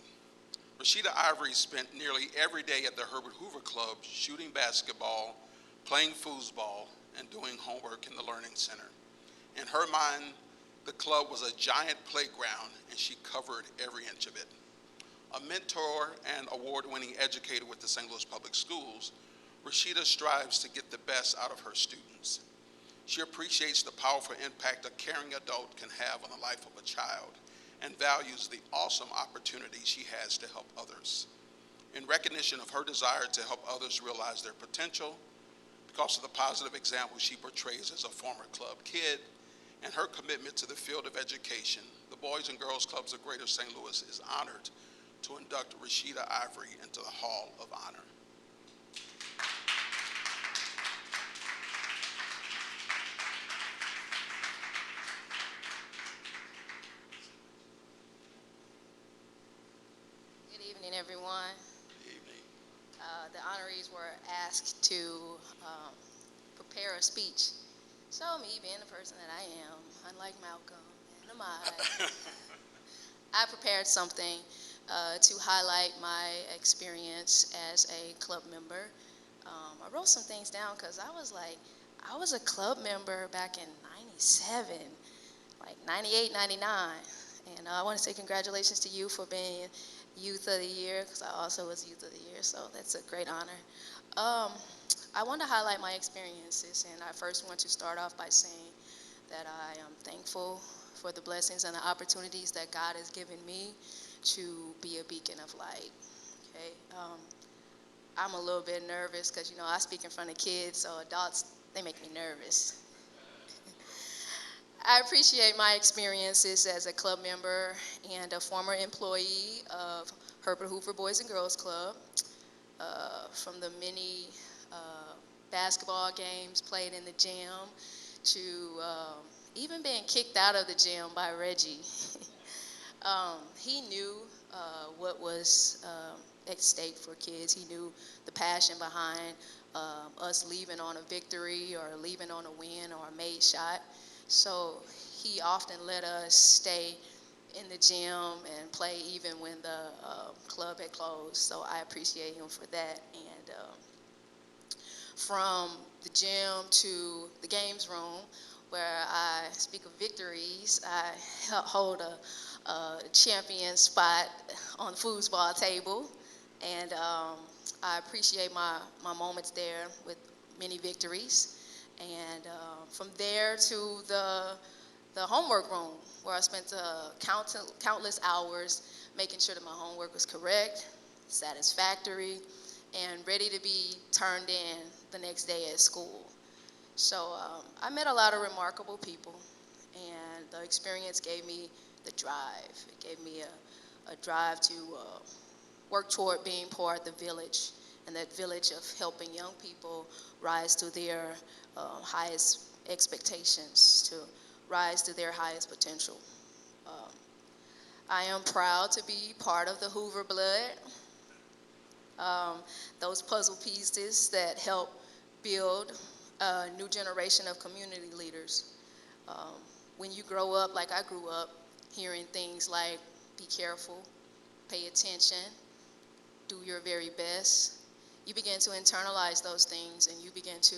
Rashida Ivory spent nearly every day at the Herbert Hoover Club shooting basketball, playing foosball, and doing homework in the Learning Center. In her mind, the club was a giant playground, and she covered every inch of it. A mentor and award-winning educator with the St. Louis Public Schools, Rashida strives to get the best out of her students. She appreciates the powerful impact a caring adult can have on the life of a child and values the awesome opportunities she has to help others. In recognition of her desire to help others realize their potential, because of the positive example she portrays as a former club kid, and her commitment to the field of education, the Boys and Girls Clubs of Greater St. Louis is honored to induct Rashida Ivory into the Hall of Honor. Good evening, everyone. Good evening. The honorees were asked to prepare a speech. So me, being the person that I am, unlike Malcolm and Ahmad, I prepared something to highlight my experience as a club member. I wrote some things down because I was a club member back in 97, like 98, 99. And I want to say congratulations to you for being Youth of the Year, because I also was Youth of the Year, so that's a great honor. I want to highlight my experiences, and I first want to start off by saying that I am thankful for the blessings and the opportunities that God has given me to be a beacon of light. Okay, I'm a little bit nervous because I speak in front of kids, so adults, they make me nervous. I appreciate my experiences as a club member and a former employee of Herbert Hoover Boys and Girls Club, from the many basketball games played in the gym to even being kicked out of the gym by Reggie. He knew what was at stake for kids. He knew the passion behind us leaving on a victory or leaving on a win or a made shot. So he often let us stay in the gym and play even when the club had closed. So I appreciate him for that. And from the gym to the games room, where I speak of victories, I hold a champion spot on the foosball table. And I appreciate my moments there with many victories. And from there to the homework room, where I spent countless hours making sure that my homework was correct, satisfactory, and ready to be turned in the next day at school. So I met a lot of remarkable people, and the experience gave me the drive. It gave me a drive to work toward being part of the village, and that village of helping young people rise to their highest expectations, to rise to their highest potential. I am proud to be part of the Hoover blood, those puzzle pieces that help build a new generation of community leaders. When you grow up like I grew up, hearing things like, be careful, pay attention, do your very best, you begin to internalize those things, and you begin to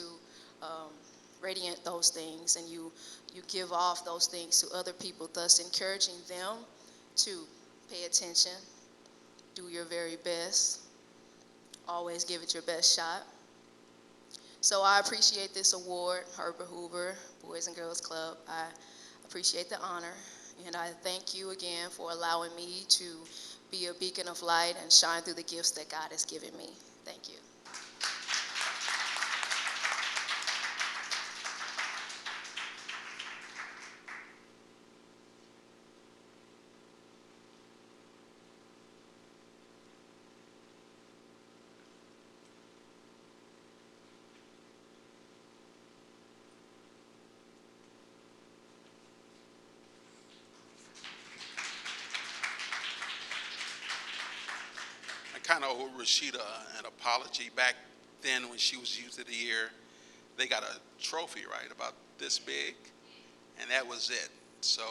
radiate those things, and you give off those things to other people, thus encouraging them to pay attention, do your very best, always give it your best shot. So I appreciate this award, Herbert Hoover Boys and Girls Club. I appreciate the honor, and I thank you again for allowing me to be a beacon of light and shine through the gifts that God has given me. Thank you. I kind of owe Rashida an apology. Back then when she was Youth of the Year, they got a trophy, right, about this big, and that was it. So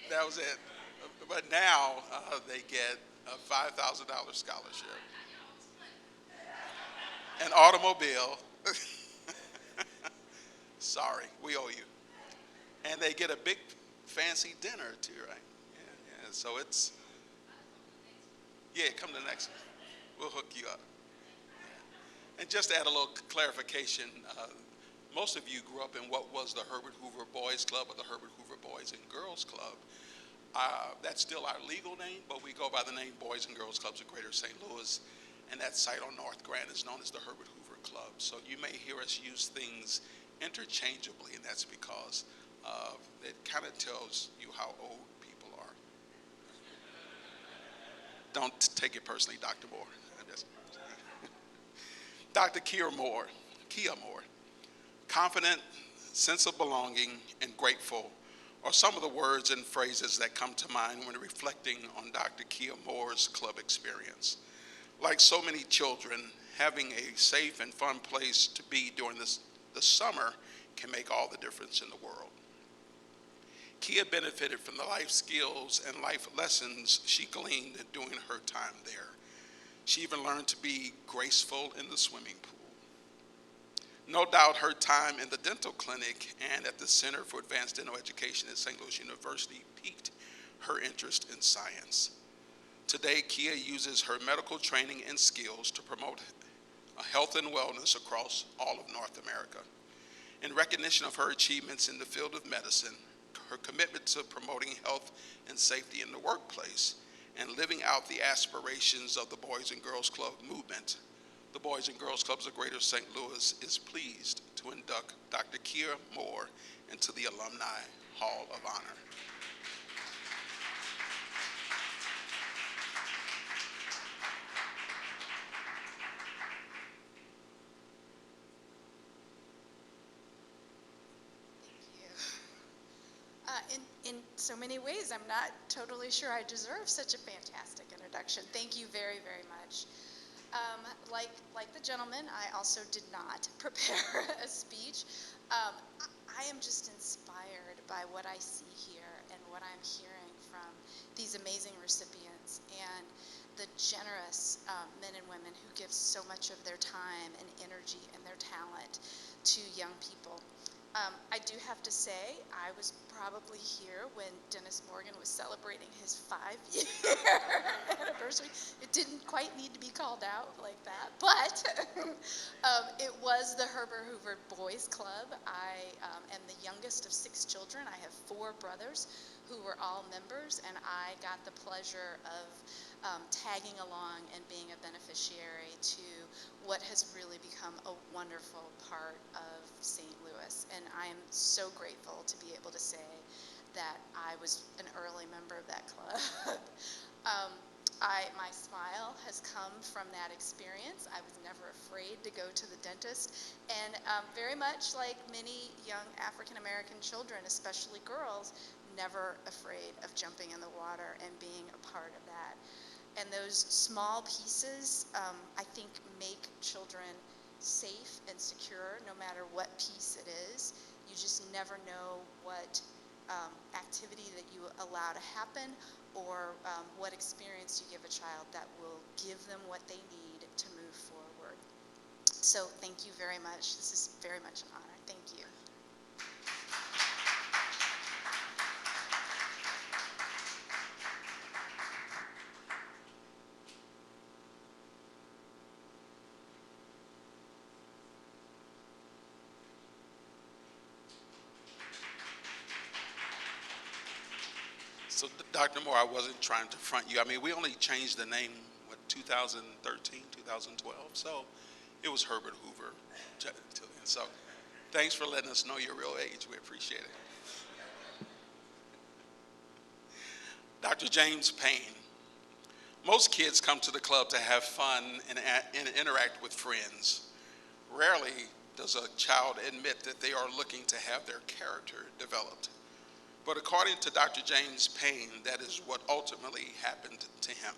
that was it. But now they get a $5,000 scholarship, an automobile. Sorry, we owe you. And they get a big fancy dinner too, right? Yeah. So it's, yeah, come to the next one. We'll hook you up. Yeah. And just to add a little clarification, most of you grew up in what was the Herbert Hoover Boys Club or the Herbert Hoover Boys and Girls Club. That's still our legal name, but we go by the name Boys and Girls Clubs of Greater St. Louis, and that site on North Grand is known as the Herbert Hoover Club. So you may hear us use things interchangeably, and that's because it kind of tells you how old people are. Don't take it personally, Dr. Moore. Dr. Kia Moore, confident, sense of belonging, and grateful are some of the words and phrases that come to mind when reflecting on Dr. Kia Moore's club experience. Like so many children, having a safe and fun place to be during the summer can make all the difference in the world. Kia benefited from the life skills and life lessons she gleaned during her time there. She even learned to be graceful in the swimming pool. No doubt her time in the dental clinic and at the Center for Advanced Dental Education at St. Louis University piqued her interest in science. Today, Kia uses her medical training and skills to promote health and wellness across all of North America. In recognition of her achievements in the field of medicine, her commitment to promoting health and safety in the workplace, and living out the aspirations of the Boys and Girls Club movement, the Boys and Girls Clubs of Greater St. Louis is pleased to induct Dr. Kia Moore into the Alumni Hall of Honor. In so many ways, I'm not totally sure I deserve such a fantastic introduction. Thank you very, very much. Like the gentleman, I also did not prepare a speech. I am just inspired by what I see here and what I'm hearing from these amazing recipients and the generous men and women who give so much of their time and energy and their talent to young people. I do have to say, I was probably here when Dennis Morgan was celebrating his 5-year anniversary. It didn't quite need to be called out like that, but it was the Herbert Hoover Boys Club. I am the youngest of 6 children. I have 4 brothers who were all members, and I got the pleasure of tagging along and being a beneficiary to what has really become a wonderful part of St. Louis. And I am so grateful to be able to say that I was an early member of that club. My smile has come from that experience. I was never afraid to go to the dentist. And very much like many young African American children, especially girls, never afraid of jumping in the water and being a part of that. And those small pieces, I think, make children safe and secure no matter what piece it is. You just never know what activity that you allow to happen, or what experience you give a child that will give them what they need to move forward. So thank you very much. This is very much an honor. Thank you. So, Dr. Moore, I wasn't trying to front you. I mean, we only changed the name, 2013, 2012? So it was Herbert Hoover till then. So thanks for letting us know your real age. We appreciate it. Dr. James Payne. Most kids come to the club to have fun and interact with friends. Rarely does a child admit that they are looking to have their character developed. But according to Dr. James Payne, that is what ultimately happened to him.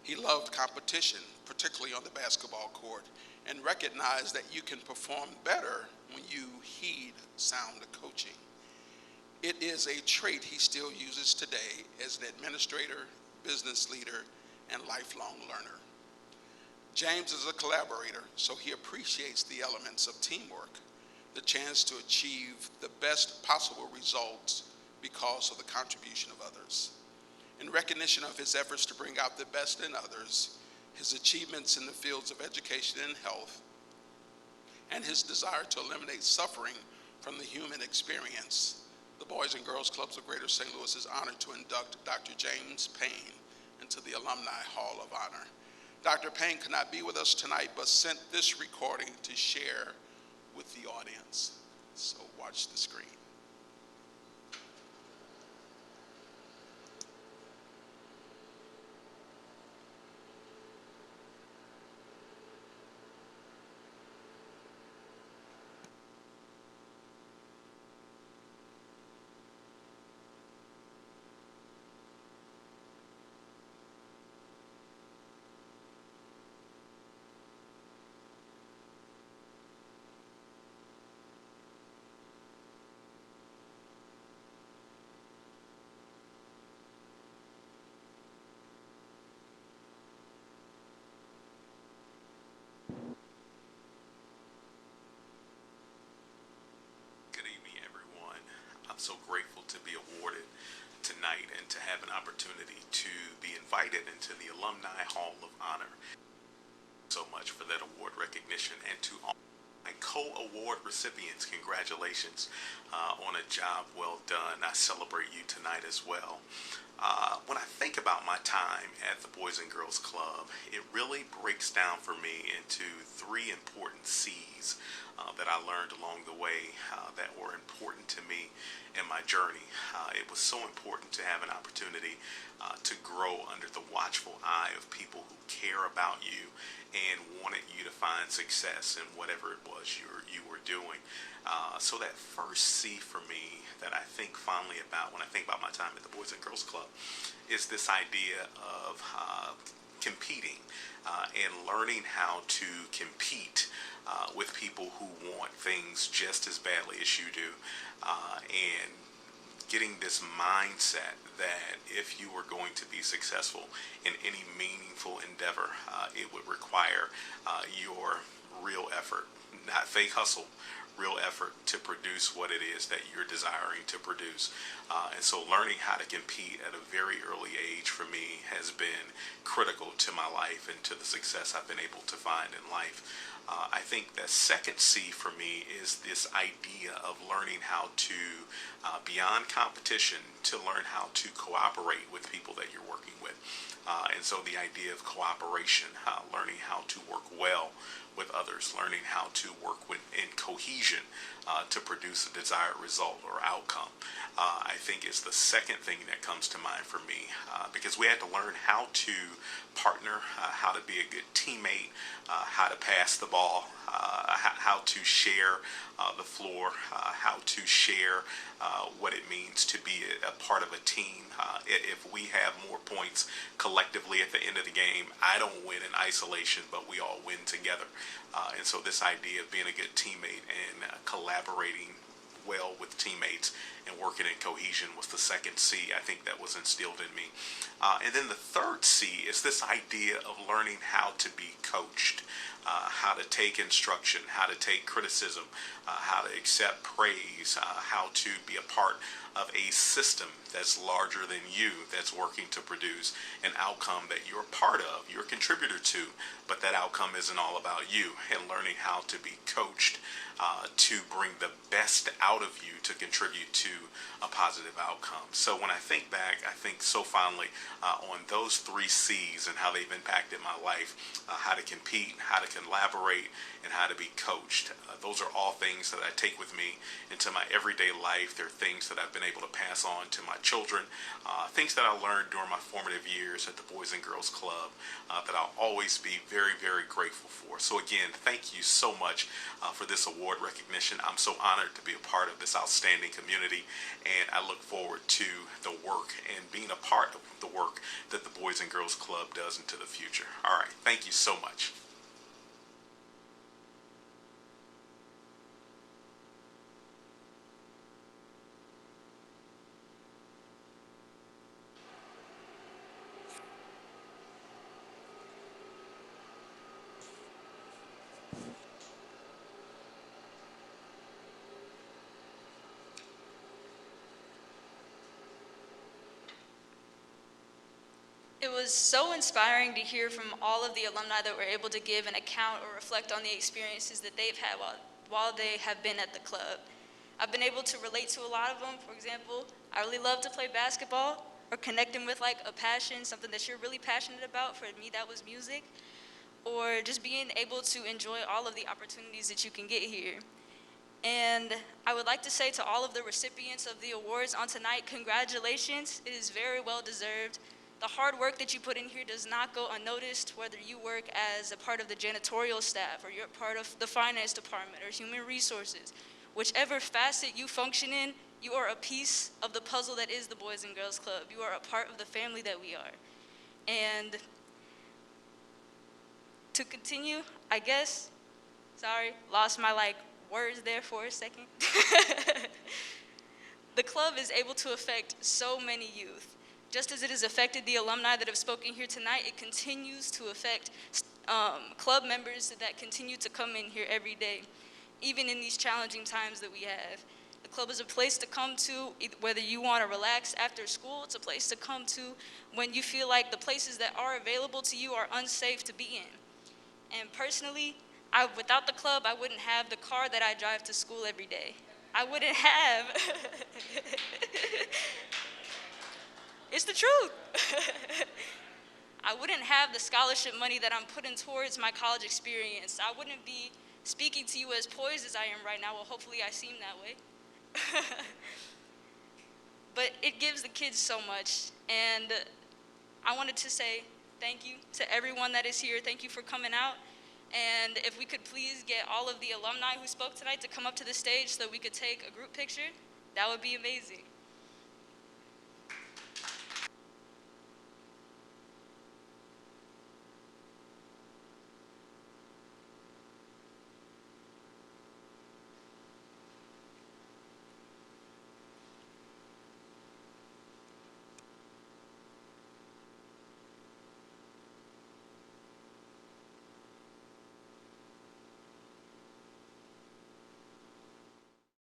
He loved competition, particularly on the basketball court, and recognized that you can perform better when you heed sound coaching. It is a trait he still uses today as an administrator, business leader, and lifelong learner. James is a collaborator, so he appreciates the elements of teamwork, the chance to achieve the best possible results because of the contribution of others. In recognition of his efforts to bring out the best in others, his achievements in the fields of education and health, and his desire to eliminate suffering from the human experience, the Boys and Girls Clubs of Greater St. Louis is honored to induct Dr. James Payne into the Alumni Hall of Honor. Dr. Payne could not be with us tonight, but sent this recording to share with the audience. So watch the screen. I'm so grateful to be awarded tonight and to have an opportunity to be invited into the Alumni Hall of Honor. So much for that award recognition, and to all my co-award recipients, congratulations on a job well done. I celebrate you tonight as well. When I think about my time at the Boys and Girls Club, it really breaks down for me into three important C's that I learned along the way that were important to me in my journey. It was so important to have an opportunity to grow under the watchful eye of people who care about you and wanted you to find success in whatever it was you were doing. So that first C for me that I think fondly about when I think about my time at the Boys and Girls Club is this idea of competing and learning how to compete with people who want things just as badly as you do, and getting this mindset that if you were going to be successful in any meaningful endeavor, it would require your real effort, not fake hustle, real effort to produce what it is that you're desiring to produce. And so learning how to compete at a very early age for me has been critical to my life and to the success I've been able to find in life. I think the second C for me is this idea of learning how to, beyond competition, to learn how to cooperate with people that you're working with. And so the idea of cooperation, learning how to work well with others, learning how to work in cohesion to produce a desired result or outcome, I think is the second thing that comes to mind for me, because we had to learn how to partner, how to be a good teammate, how to pass the ball, how to share the floor, how to share what it means to be a part of a team. If we have more points collectively at the end of the game, I don't win in isolation, but we all win together. And so this idea of being a good teammate and collaborating well with teammates and working in cohesion was the second C, I think, that was instilled in me. And then the third C is this idea of learning how to be coached, how to take instruction, how to take criticism, how to accept praise, how to be a part of a system that's larger than you, that's working to produce an outcome that you're a part of, you're a contributor to, but that outcome isn't all about you, and learning how to be coached to bring the best out of you to contribute to a positive outcome. So when I think back, I think so fondly on those three C's and how they've impacted my life, how to compete, how to collaborate, and how to be coached. Those are all things that I take with me into my everyday life. They're things that I've been able to pass on to my children, things that I learned during my formative years at the Boys and Girls Club that I'll always be very, very grateful for. So again, thank you so much for this award recognition. I'm so honored to be a part of this outstanding community, and I look forward to the work and being a part of the work that the Boys and Girls Club does into the future. All right, thank you so much. It was so inspiring to hear from all of the alumni that were able to give an account or reflect on the experiences that they've had while they have been at the club. I've been able to relate to a lot of them. For example, I really love to play basketball, or connecting with like a passion, something that you're really passionate about. For me, that was music, or just being able to enjoy all of the opportunities that you can get here. And I would like to say to all of the recipients of the awards on tonight, congratulations. It is very well deserved. The hard work that you put in here does not go unnoticed, whether you work as a part of the janitorial staff, or you're part of the finance department, or human resources. Whichever facet you function in, you are a piece of the puzzle that is the Boys and Girls Club. You are a part of the family that we are. And to continue, I guess, sorry, lost my words there for a second. The club is able to affect so many youth. Just as it has affected the alumni that have spoken here tonight, it continues to affect club members that continue to come in here every day, even in these challenging times that we have. The club is a place to come to, whether you want to relax after school. It's a place to come to when you feel like the places that are available to you are unsafe to be in. And personally, without the club, I wouldn't have the car that I drive to school every day. I wouldn't have. It's the truth. I wouldn't have the scholarship money that I'm putting towards my college experience. I wouldn't be speaking to you as poised as I am right now. Well, hopefully I seem that way. But it gives the kids so much. And I wanted to say thank you to everyone that is here. Thank you for coming out. And if we could please get all of the alumni who spoke tonight to come up to the stage so we could take a group picture, that would be amazing.